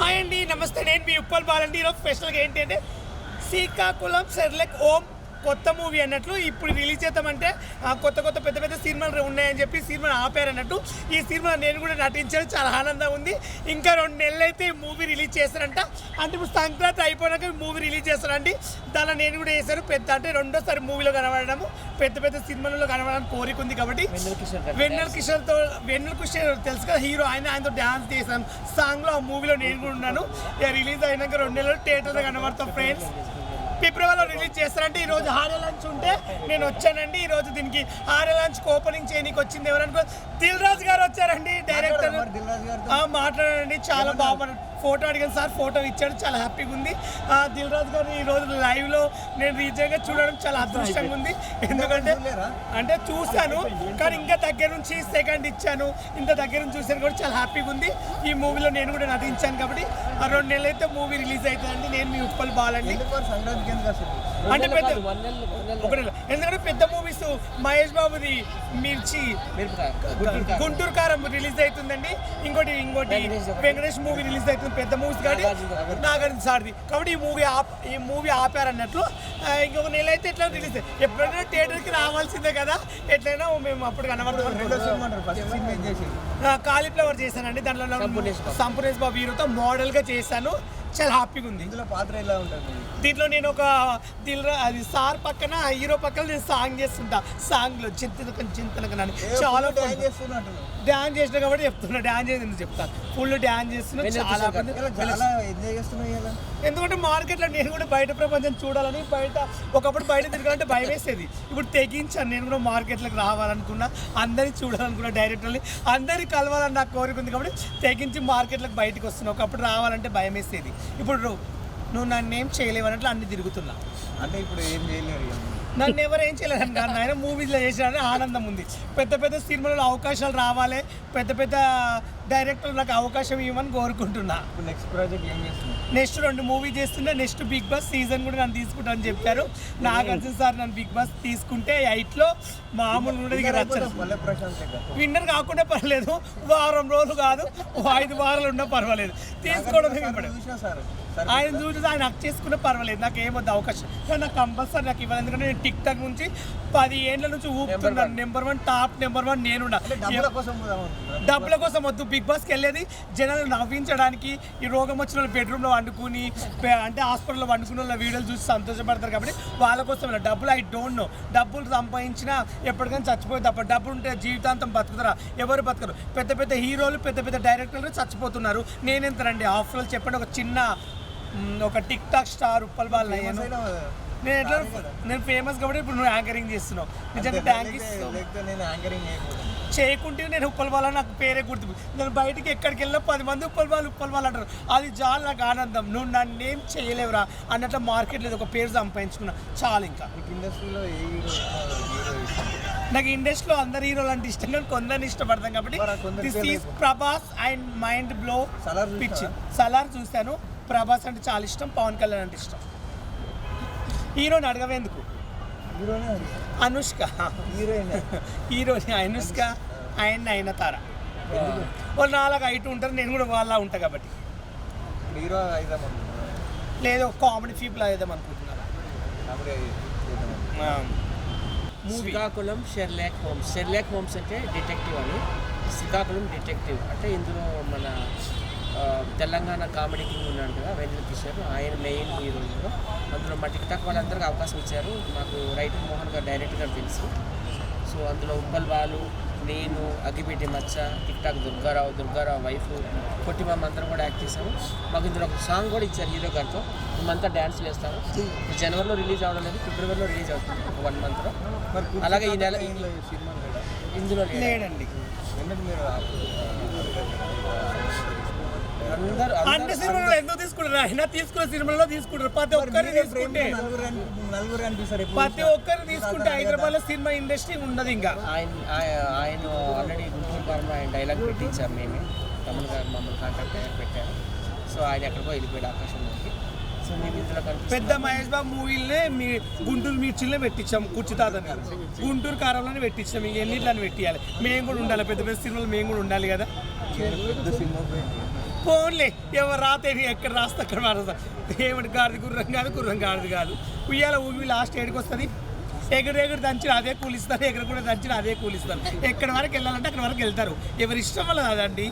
Hi అండి, నమస్తే. నేను మీ ఉప్పల్ బాలండి. ఈరోజు స్పెషల్గా ఏంటంటే శ్రీకాకుళం షెర్లాక్ హోమ్స్ కొత్త మూవీ అన్నట్లు ఇప్పుడు రిలీజ్ చేద్దామంటే కొత్త పెద్ద సినిమాలు ఉన్నాయని చెప్పి సినిమాను ఆపారన్నట్టు. ఈ సినిమా నేను కూడా నటించాను, చాలా ఆనందంగా ఉంది. ఇంకా 2 నెలలు అయితే ఈ మూవీ రిలీజ్ చేస్తారంట. అంటే ఇప్పుడు సంక్రాంతి అయిపోయినాక మూవీ రిలీజ్ చేస్తారండి. దానిలో నేను కూడా చేశాను. అంటే రెండోసారి మూవీలో కనబడము, పెద్ద సినిమాలలో కనబడడానికి కోరిక ఉంది కాబట్టి వెన్నెల కిషోర్ తెలుసు కదా హీరో, ఆయనతో డ్యాన్స్ చేశాను సాంగ్లో. ఆ మూవీలో నేను కూడా ఉన్నాను. రిలీజ్ అయినాక 2 నెలలు థియేటర్లో కనబడతాం ఫ్రెండ్స్. ఫిబ్రవరిలో రిలీజ్ చేస్తారంటే ఈరోజు హారే లంచ్ ఉంటే నేను వచ్చానండి. ఈరోజు దీనికి హారే లంచ్కి ఓపెనింగ్ చేయడానికి వచ్చింది ఎవరనుకో, దిల్ రాజు గారు వచ్చారండి, డైరెక్టర్. మాట్లాడండి, చాలా బాగా ఫోటో అడిగాను సార్, ఫోటో ఇచ్చాడు, చాలా హ్యాపీగా ఉంది. దిల్ రాజు గారు ఈరోజు లైవ్లో నేను నిజంగా చూడడం చాలా అదృష్టంగా ఉంది. ఎందుకంటే అంటే చూశాను కానీ ఇంకా దగ్గర నుంచి సెకండ్ ఇచ్చాను, ఇంత దగ్గర నుంచి చూశాను కూడా చాలా హ్యాపీగా ఉంది. ఈ మూవీలో నేను కూడా నటించాను కాబట్టి 2 నెలలు అయితే మూవీ రిలీజ్ అవుతుందండి. నేను మీ ఉప్పల్ బాలండి. అంటే పెద్ద ఎందుకంటే పెద్ద మూవీస్ మహేష్ బాబుది మిర్చి, గుంటూరు కారం రిలీజ్ అవుతుందండి. ఇంకోటి వెంకటేష్ మూవీ రిలీజ్ అవుతుంది. పెద్ద మూవీస్ కానీ నాగార్జున సార్ది కాబట్టి ఈ మూవీ ఆపారన్నట్లు. ఇంకొక నెల అయితే ఎట్లా రిలీజ్, ఎప్పుడైనా థియేటర్కి రావాల్సిందే కదా, ఎట్లయినా మేము అప్పుడు కనబడతాం. కాలీఫ్లవర్ చేశానండి, దాంట్లో సంపూర్ణేష్ బాబు హీరోతో మోడల్గా చేశాను, చాలా హ్యాపీగా ఉంది. ఇందులో పాత్ర ఎలా ఉంటుంది? దీంట్లో నేను ఒక అది సార్ పక్కన హీరో పక్కన నేను సాంగ్ చేస్తుంటా. సాంగ్లో చింతనకని చాలా డ్యాన్స్ చేసిన కాబట్టి చెప్తున్నా. డ్యాన్స్ చేసి చెప్తాను, ఫుల్ డ్యాన్స్ చేస్తున్నా, చాలా ఎంజాయ్ చేస్తున్నా. ఎందుకంటే మార్కెట్లో నేను కూడా బయట ప్రపంచం చూడాలని, ఒకప్పుడు బయట తిరగాలంటే భయం వేసేది. ఇప్పుడు తెగించాను, నేను కూడా మార్కెట్లోకి రావాలనుకున్నా, అందరినీ చూడాలనుకున్నా, డైరెక్టర్ని అందరినీ కలవాలని నాకు కోరిక ఉంది కాబట్టి తెగించి మార్కెట్లోకి బయటకు వస్తున్నా. ఒకప్పుడు రావాలంటే భయం వేసేది, ఇప్పుడు నువ్వు నన్ను ఏం చేయలేవు అన్నట్లు అన్ని తిరుగుతున్నా. అంటే ఇప్పుడు ఏం చేయలేరు, నన్ను ఎవరు ఏం చేయలేదని కాదు, ఆయన మూవీస్లో చేసాడని ఆనందం ఉంది. పెద్ద సినిమాలలో అవకాశాలు రావాలి, పెద్ద డైరెక్టర్లు నాకు అవకాశం ఇవ్వమని కోరుకుంటున్నా. నెక్స్ట్ ప్రాజెక్ట్ ఏం చేస్తున్నా? నెక్స్ట్ 2 మూవీ చేస్తున్నా. నెక్స్ట్ బిగ్ బాస్ సీజన్ కూడా నన్ను తీసుకుంటా అని చెప్పారు. నాగార్జున సార్ నన్ను బిగ్ బాస్ తీసుకుంటే 8లో మామూలు విన్నర్ కాకుండా పర్లేదు, వారం రోజులు కాదు 5 వారాలు ఉన్నా పర్వాలేదు, తీసుకోవడమే. ఆయన చూసి ఆయన హక్ చేసుకున్నా పర్వాలేదు, నాకు ఏమొద్దు అవకాశం, కానీ నాకు కంపల్సరీ నాకు ఇవ్వాలి. ఎందుకంటే నేను టిక్ టాక్ నుంచి 10 ఏళ్ళ నుంచి ఊపుతున్నాను. నెంబర్ 1 టాప్ నెంబర్ 1 నేనున్నా. డబ్బుల కోసం వద్దు, బిగ్ బాస్కి వెళ్ళేది జనాలు నవ్వించడానికి. ఈ రోగం వచ్చిన వాళ్ళు బెడ్రూమ్లో వండుకుని, అంటే హాస్పిటల్లో వండుకున్న వాళ్ళ వీడియోలు చూసి సంతోషపడతారు కాబట్టి వాళ్ళ కోసం డబ్బులు ఐ డోంట్ నో. డబ్బులు సంపాదించినా ఎప్పటికైనా చచ్చిపోయి తప్ప, డబ్బులు ఉంటే జీవితాంతం బతుకుతారా? ఎవరు బతకరు. పెద్ద హీరోలు పెద్ద డైరెక్టర్లు చచ్చిపోతున్నారు. నేనెంతరండి? ఆఫ్టర్ ఆల్ చెప్పండి, ఒక tick tok star Uppal ball అయ్యాను నేను. నేను ఫేమస్ కాబట్టి ఇప్పుడు నువ్వు యాంకరింగ్ చేస్తున్నావు. నిజంగా థ్యాంక్ యూ. చేయకుంటే నేను ఉప్పల్ బాల్ నాకు పేరే గుర్తు. నేను బయటికి ఎక్కడికి వెళ్ళినా 10 మంది ఉప్పల్ బాల్ అంటారు, అది చాలా నాకు ఆనందం. నువ్వు నన్ను ఏం చేయలేవురా అన్నట్లు మార్కెట్ లేదు, ఒక పేరు సంపాదించుకున్నా చాలు. ఇంకా నాకు ఇండస్ట్రీలో అందరు హీరోలు అంటే ఇష్టం, కానీ కొందరిని ఇష్టపడతాం కాబట్టి. This is Prabhas and mind blow pitch. Salaar చూశాను. ప్రభాస్ అంటే చాలా ఇష్టం, పవన్ కళ్యాణ్ అంటే ఇష్టం. హీరోని అడగవేందుకు? అనుష్క హీరోని, అనుష్క అండ్ నయనతార. వాళ్ళు నాలాగా హైట్ ఉంటారు, నేను కూడా వాళ్ళ ఉంటా కాబట్టి. లేదు, కామెడీ పీపుల్ అయిదాం అనుకుంటున్నాను. శ్రీకాకుళం షెర్లాక్ హోమ్స్ అంటే డిటెక్టివ్ అని. శ్రీకాకుళం డిటెక్టివ్ అంటే ఇందులో మన తెలంగాణ కామెడీ కింగ్ ఉన్నాడు కదా వెన్నెల కిషోర్, ఆయన మెయిన్ హీరోలో. అందులో మా టిక్ టాక్ వాళ్ళందరికీ అవకాశం ఇచ్చారు. మాకు రైటర్ మోహన్ గారు డైరెక్టర్ గారు తెలుసు. సో అందులో ఉప్పల్ బాలు, నేను, అగ్గిపెట్టి మచ్చ, టిక్ టాక్ దుర్గారావు వైఫ్, కొట్టిమామ అందరం కూడా యాక్ట్ చేశాము. మాకు ఇందులో ఒక సాంగ్ కూడా ఇచ్చారు హీరో గారితో. మేమంతా డ్యాన్స్లు వేస్తాము. జనవరిలో రిలీజ్ అవ్వడం లేదు, ఫిబ్రవరిలో రిలీజ్ అవుతుంది, ఒక 1 మంత్లో. అలాగే ఈ నెల ఇందులో లేదండి. అన్ని సినిమాలో ఎందుకు తీసుకుంటారు? ఆయన తీసుకున్న సినిమాలో తీసుకుంటారు. ప్రతి ఒక్కరిని తీసుకుంటే హైదరాబాద్లో సినిమా ఇండస్ట్రీ ఉండదు. ఇంకా ఆయన ఆల్రెడీ గుంటూరు కాలంలో ఆయన డైలాగ్ పెట్టించారు. మేమే తమిళ గారు మమ్మల్ని కాంటాక్ట్ పెట్టారు. సో ఆయన ఎక్కడికో వెళ్ళిపోయాడు ఆకాశంలోకి. సో మేము ఇందులో పెద్ద మహేష్ బాబు మూవీలనే గుంటూరు మిర్చిలో పెట్టించాము. కూర్చుతాదని గారు గుంటూరు కారంలోనే పెట్టించాము. ఇంక ఎన్నిట్లని పెట్టియాలి, మేము కూడా ఉండాలి. పెద్ద సినిమాలు మేము కూడా ఉండాలి కదా. ఫోన్లే ఎవరు రాతే ఎక్కడ రాస్తే అక్కడ రాస్తారు. ఏమిటి గాడిది గుర్రం కాదు, గుర్రం గాడిది కాదు. ఉయ్యాల ఊగి లాస్ట్ ఏడికి వస్తుంది. ఎగురు దంచిన అదే కూలిస్తారు, ఎగురు కూడా దంచిన అదే కూలిస్తారు. ఎక్కడి వరకు వెళ్ళాలంటే అక్కడ వరకు వెళ్తారు. ఎవరి ఇష్టం వల్ల కాదండి.